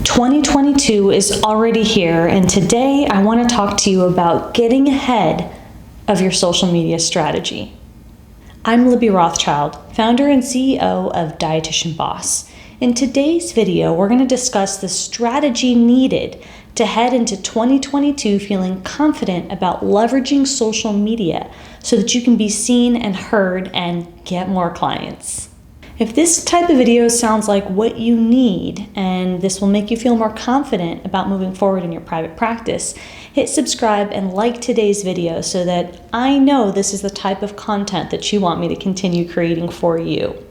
2022 is already here, and today I want to talk to you about getting ahead of your social media strategy. I'm Libby Rothschild, founder and CEO of Dietitian Boss. In today's video, we're going to discuss the strategy needed to head into 2022 feeling confident about leveraging social media so that you can be seen and heard and get more clients. If this type of video sounds like what you need and this will make you feel more confident about moving forward in your private practice, hit subscribe and like today's video so that I know this is the type of content that you want me to continue creating for you.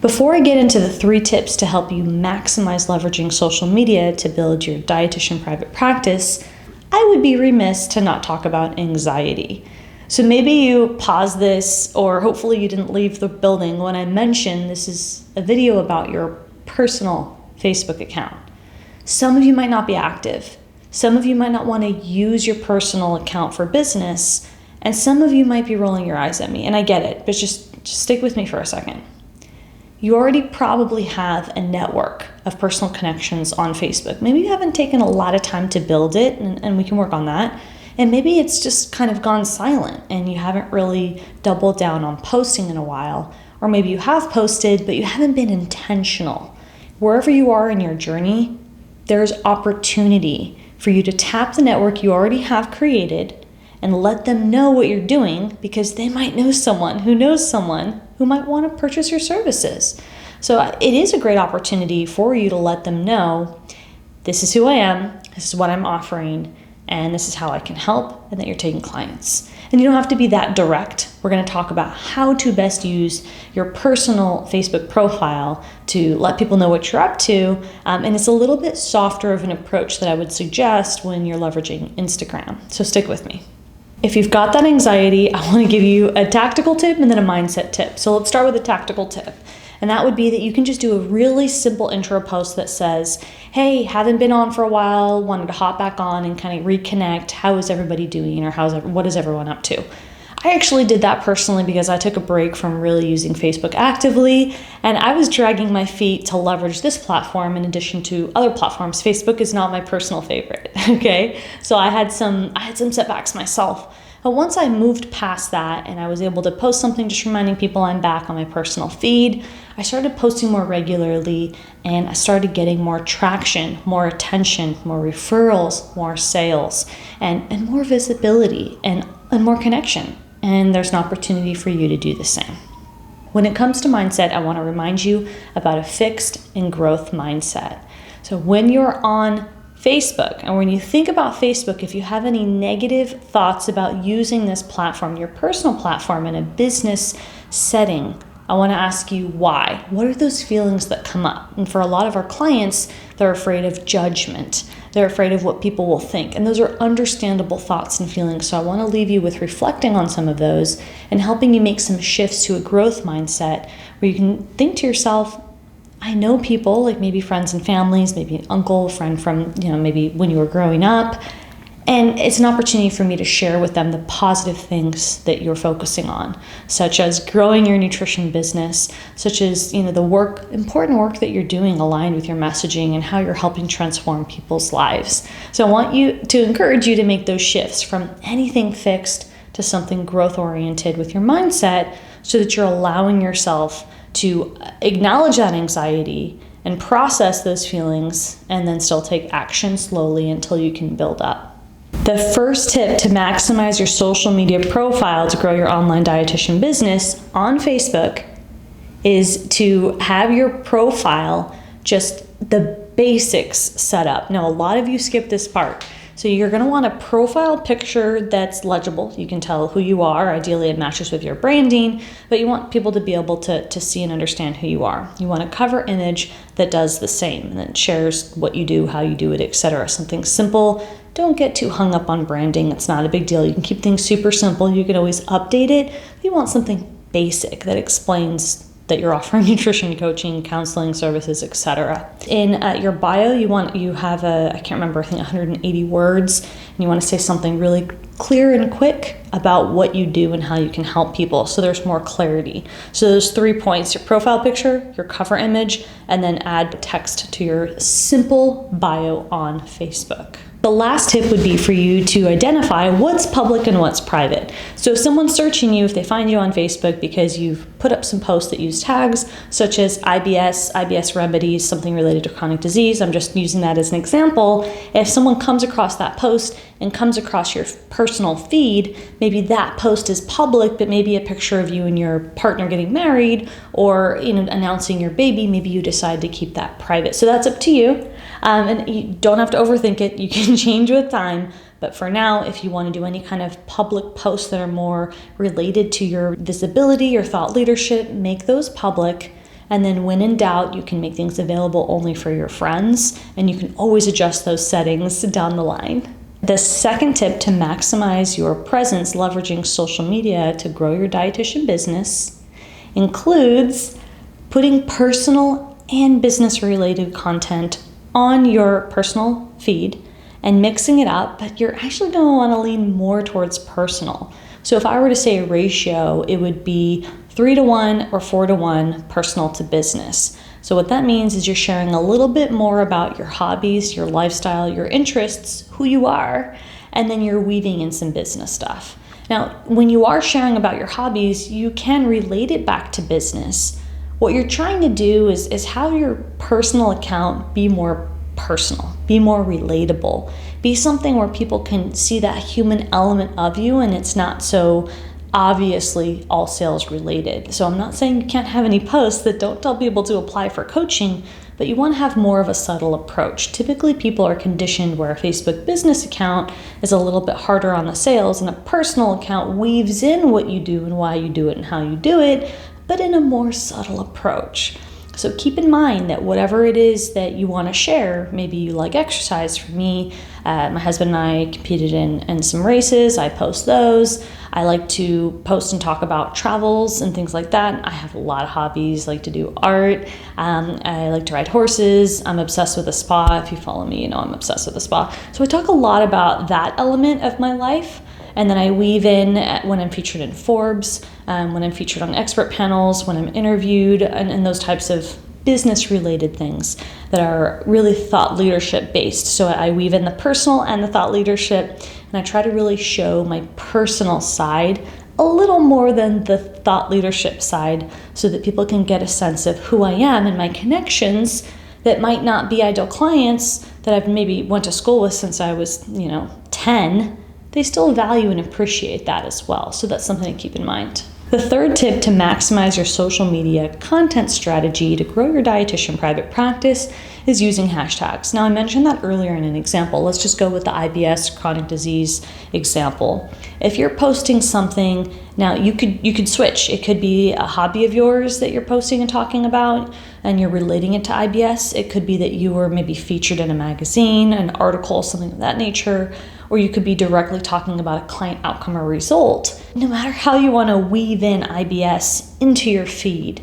Before I get into the 3 tips to help you maximize leveraging social media to build your dietitian private practice, I would be remiss to not talk about anxiety. So maybe you pause this, or hopefully you didn't leave the building when I mentioned this is a video about your personal Facebook account. Some of you might not be active. Some of you might not want to use your personal account for business, and some of you might be rolling your eyes at me, and I get it, but just stick with me for a second. You already probably have a network of personal connections on Facebook. Maybe you haven't taken a lot of time to build it, and we can work on that. And maybe it's just kind of gone silent and you haven't really doubled down on posting in a while. Or maybe you have posted, but you haven't been intentional. Wherever you are in your journey, there's opportunity for you to tap the network you already have created and let them know what you're doing, because they might know someone who might want to purchase your services. So it is a great opportunity for you to let them know, this is who I am, this is what I'm offering, and this is how I can help, and that you're taking clients. And you don't have to be that direct. We're going to talk about how to best use your personal Facebook profile to let people know what you're up to. And it's a little bit softer of an approach that I would suggest when you're leveraging Instagram. So stick with me. If you've got that anxiety, I want to give you a tactical tip and then a mindset tip. So let's start with a tactical tip. And that would be that you can just do a really simple intro post that says, hey, haven't been on for a while, wanted to hop back on and kind of reconnect. How is everybody doing, or what is everyone up to? I actually did that personally because I took a break from really using Facebook actively, and I was dragging my feet to leverage this platform in addition to other platforms. Facebook is not my personal favorite, okay? So I had some setbacks myself. But once I moved past that and I was able to post something just reminding people I'm back on my personal feed, I started posting more regularly and I started getting more traction, more attention, more referrals, more sales, and more visibility and more connection. And there's an opportunity for you to do the same. When it comes to mindset, I want to remind you about a fixed and growth mindset. So when you're on Facebook, and when you think about Facebook, if you have any negative thoughts about using this platform, your personal platform, in a business setting, I want to ask you why. What are those feelings that come up? And for a lot of our clients, they're afraid of judgment. They're afraid of what people will think. And those are understandable thoughts and feelings. So I want to leave you with reflecting on some of those and helping you make some shifts to a growth mindset where you can think to yourself, I know people, like maybe friends and families, maybe an uncle, a friend from, maybe when you were growing up. And it's an opportunity for me to share with them the positive things that you're focusing on, such as growing your nutrition business, such as, the important work that you're doing aligned with your messaging and how you're helping transform people's lives. So I want to encourage you to make those shifts from anything fixed to something growth-oriented with your mindset so that you're allowing yourself to acknowledge that anxiety and process those feelings and then still take action slowly until you can build up. The first tip to maximize your social media profile to grow your online dietitian business on Facebook is to have your profile just the basics set up. Now, a lot of you skip this part. So you're going to want a profile picture that's legible. You can tell who you are. Ideally, it matches with your branding, but you want people to be able to see and understand who you are. You want a cover image that does the same and that shares what you do, how you do it, etc. Something simple. Don't get too hung up on branding. It's not a big deal. You can keep things super simple. You can always update it. But you want something basic that explains that you're offering nutrition coaching, counseling services, etc. In your bio, you have I can't remember, I think 180 words, and you want to say something really clear and quick about what you do and how you can help people, so there's more clarity. So those 3 points: your profile picture, your cover image, and then add text to your simple bio on Facebook. The last tip would be for you to identify what's public and what's private. So if someone's searching you, if they find you on Facebook because you've put up some posts that use tags such as IBS remedies, something related to chronic disease, I'm just using that as an example. If someone comes across that post and comes across your personal feed, maybe that post is public, but maybe a picture of you and your partner getting married or announcing your baby, maybe you decide to keep that private. So that's up to you. And you don't have to overthink it. You can change with time. But for now, if you want to do any kind of public posts that are more related to your visibility, your thought leadership, make those public. And then when in doubt, you can make things available only for your friends. And you can always adjust those settings down the line. The second tip to maximize your presence leveraging social media to grow your dietitian business includes putting personal and business related content on your personal feed and mixing it up, but you're actually going to want to lean more towards personal. So if I were to say a ratio, it would be 3-to-1 or 4-to-1 personal to business. So what that means is you're sharing a little bit more about your hobbies, your lifestyle, your interests, who you are, and then you're weaving in some business stuff. Now, when you are sharing about your hobbies, you can relate it back to business. What you're trying to do is have your personal account be more personal, be more relatable, be something where people can see that human element of you and it's not so obviously all sales related. So I'm not saying you can't have any posts that don't tell people to apply for coaching, but you want to have more of a subtle approach. Typically people are conditioned where a Facebook business account is a little bit harder on the sales and a personal account weaves in what you do and why you do it and how you do it, but in a more subtle approach. So keep in mind that whatever it is that you want to share, maybe you like exercise. For me, my husband and I competed in some races. I post those. I like to post and talk about travels and things like that. I have a lot of hobbies, like to do art. I like to ride horses. I'm obsessed with a spa. If you follow me, you know I'm obsessed with a spa. So I talk a lot about that element of my life. And then I weave in when I'm featured in Forbes, when I'm featured on expert panels, when I'm interviewed, and those types of business-related things that are really thought leadership based. So I weave in the personal and the thought leadership, and I try to really show my personal side a little more than the thought leadership side so that people can get a sense of who I am and my connections that might not be ideal clients that I've maybe went to school with since I was, 10. They still value and appreciate that as well. So that's something to keep in mind. The third tip to maximize your social media content strategy to grow your dietitian private practice is using hashtags. Now I mentioned that earlier in an example. Let's just go with the IBS chronic disease example. If you're posting something, now you could switch. It could be a hobby of yours that you're posting and talking about and you're relating it to IBS. It could be that you were maybe featured in a magazine, an article, something of that nature, or you could be directly talking about a client outcome or result. No matter how you want to weave in IBS into your feed,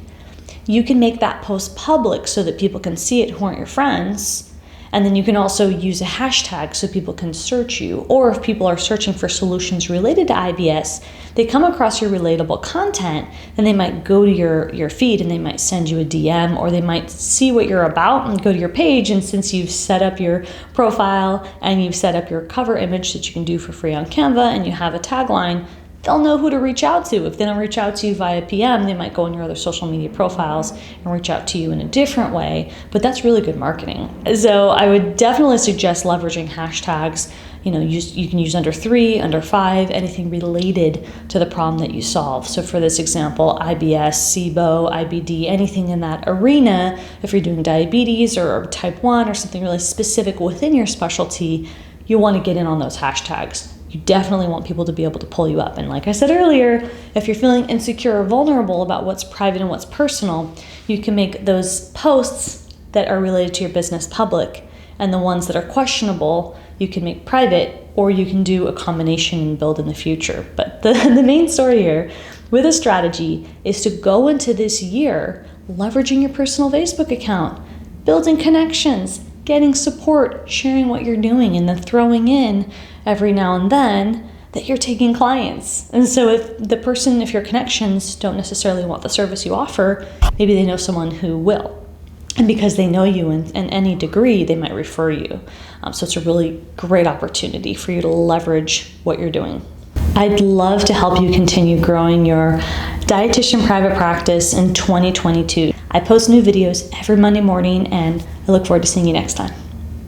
you can make that post public so that people can see it who aren't your friends. And then you can also use a hashtag so people can search you. Or if people are searching for solutions related to IBS, they come across your relatable content and they might go to your feed and they might send you a DM, or they might see what you're about and go to your page. And since you've set up your profile and you've set up your cover image that you can do for free on Canva and you have a tagline, they'll know who to reach out to. If they don't reach out to you via PM, they might go on your other social media profiles and reach out to you in a different way, but that's really good marketing. So I would definitely suggest leveraging hashtags. You can use under 3, under 5, anything related to the problem that you solve. So for this example, IBS, SIBO, IBD, anything in that arena, if you're doing diabetes or type 1 or something really specific within your specialty, you want to get in on those hashtags. You definitely want people to be able to pull you up. And like I said earlier, if you're feeling insecure or vulnerable about what's private and what's personal, you can make those posts that are related to your business public, and the ones that are questionable, you can make private, or you can do a combination and build in the future. But the main story here with a strategy is to go into this year leveraging your personal Facebook account, building connections, getting support, sharing what you're doing, and then throwing in every now and then that you're taking clients. And so if your connections don't necessarily want the service you offer, maybe they know someone who will. And because they know you in any degree, they might refer you. So it's a really great opportunity for you to leverage what you're doing. I'd love to help you continue growing your dietitian private practice in 2022. I post new videos every Monday morning, and I look forward to seeing you next time.